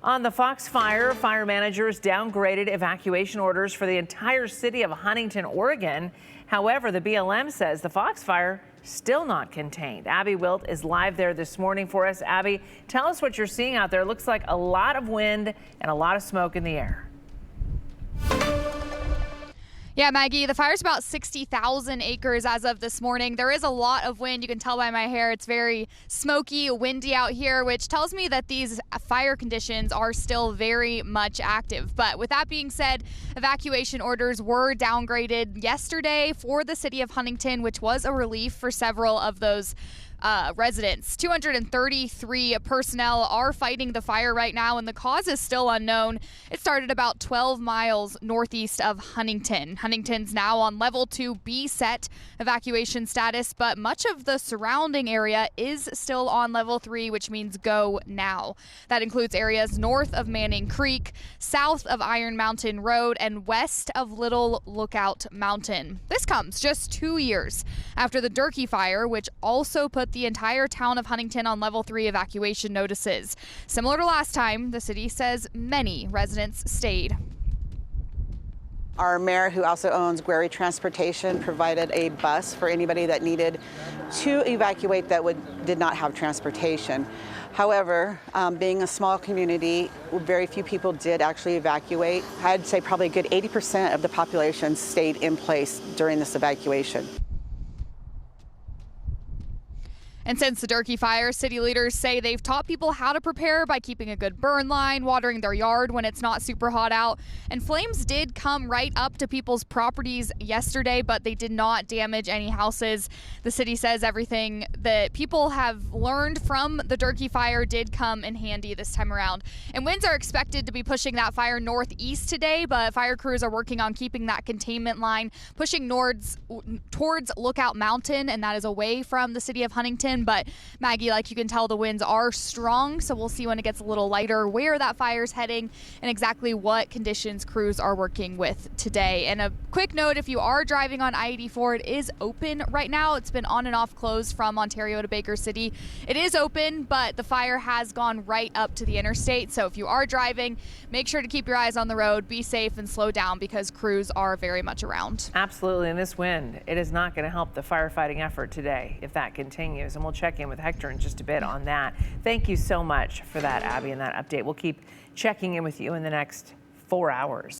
On the Fox fire, fire managers downgraded evacuation orders for the entire city of Huntington, Oregon. However, the BLM says the Fox fire still not contained. Abby Wilt is live there this morning for us. Abby, tell us what you're seeing out there. It looks like a lot of wind and a lot of smoke in the air. Yeah, Maggie, the fire's about 60,000 acres as of this morning. There is a lot of wind. You can tell by my hair. It's very smoky, windy out here, which tells me that these fire conditions are still very much active. But with that being said, evacuation orders were downgraded yesterday for the city of Huntington, which was a relief for several of those residents. 233 personnel are fighting the fire right now, and the cause is still unknown. It started about 12 miles northeast of Huntington. Huntington's now on level 2 B set evacuation status, but much of the surrounding area is still on level 3, which means go now. That includes areas north of Manning Creek, south of Iron Mountain Road, and west of Little Lookout Mountain. This comes just 2 years after the Durkee fire, which also put the entire town of Huntington on level 3 evacuation notices. Similar to last time, the city says many residents stayed. Our mayor, who also owns Guerry Transportation, provided a bus for anybody that needed to evacuate that did not have transportation. However, being a small community, very few people did actually evacuate. I'd say probably a good 80% of the population stayed in place during this evacuation. And since the Durkee fire, city leaders say they've taught people how to prepare by keeping a good burn line, watering their yard when it's not super hot out. And flames did come right up to people's properties yesterday, but they did not damage any houses. The city says everything that people have learned from the Durkee fire did come in handy this time around. And winds are expected to be pushing that fire northeast today, but fire crews are working on keeping that containment line pushing towards Lookout Mountain, and that is away from the city of Huntington. But Maggie, like you can tell, the winds are strong, so we'll see when it gets a little lighter where that fire's heading and exactly what conditions crews are working with today. And a quick note, if you are driving on I-84, it is open right now. It's been on and off closed from Ontario to Baker City. It is open, but the fire has gone right up to the interstate. So if you are driving, make sure to keep your eyes on the road, be safe, and slow down because crews are very much around. Absolutely, and this wind, it is not going to help the firefighting effort today if that continues. And we'll check in with Hector in just a bit on that. Thank you so much for that, Abby, and that update. We'll keep checking in with you in the next 4 hours.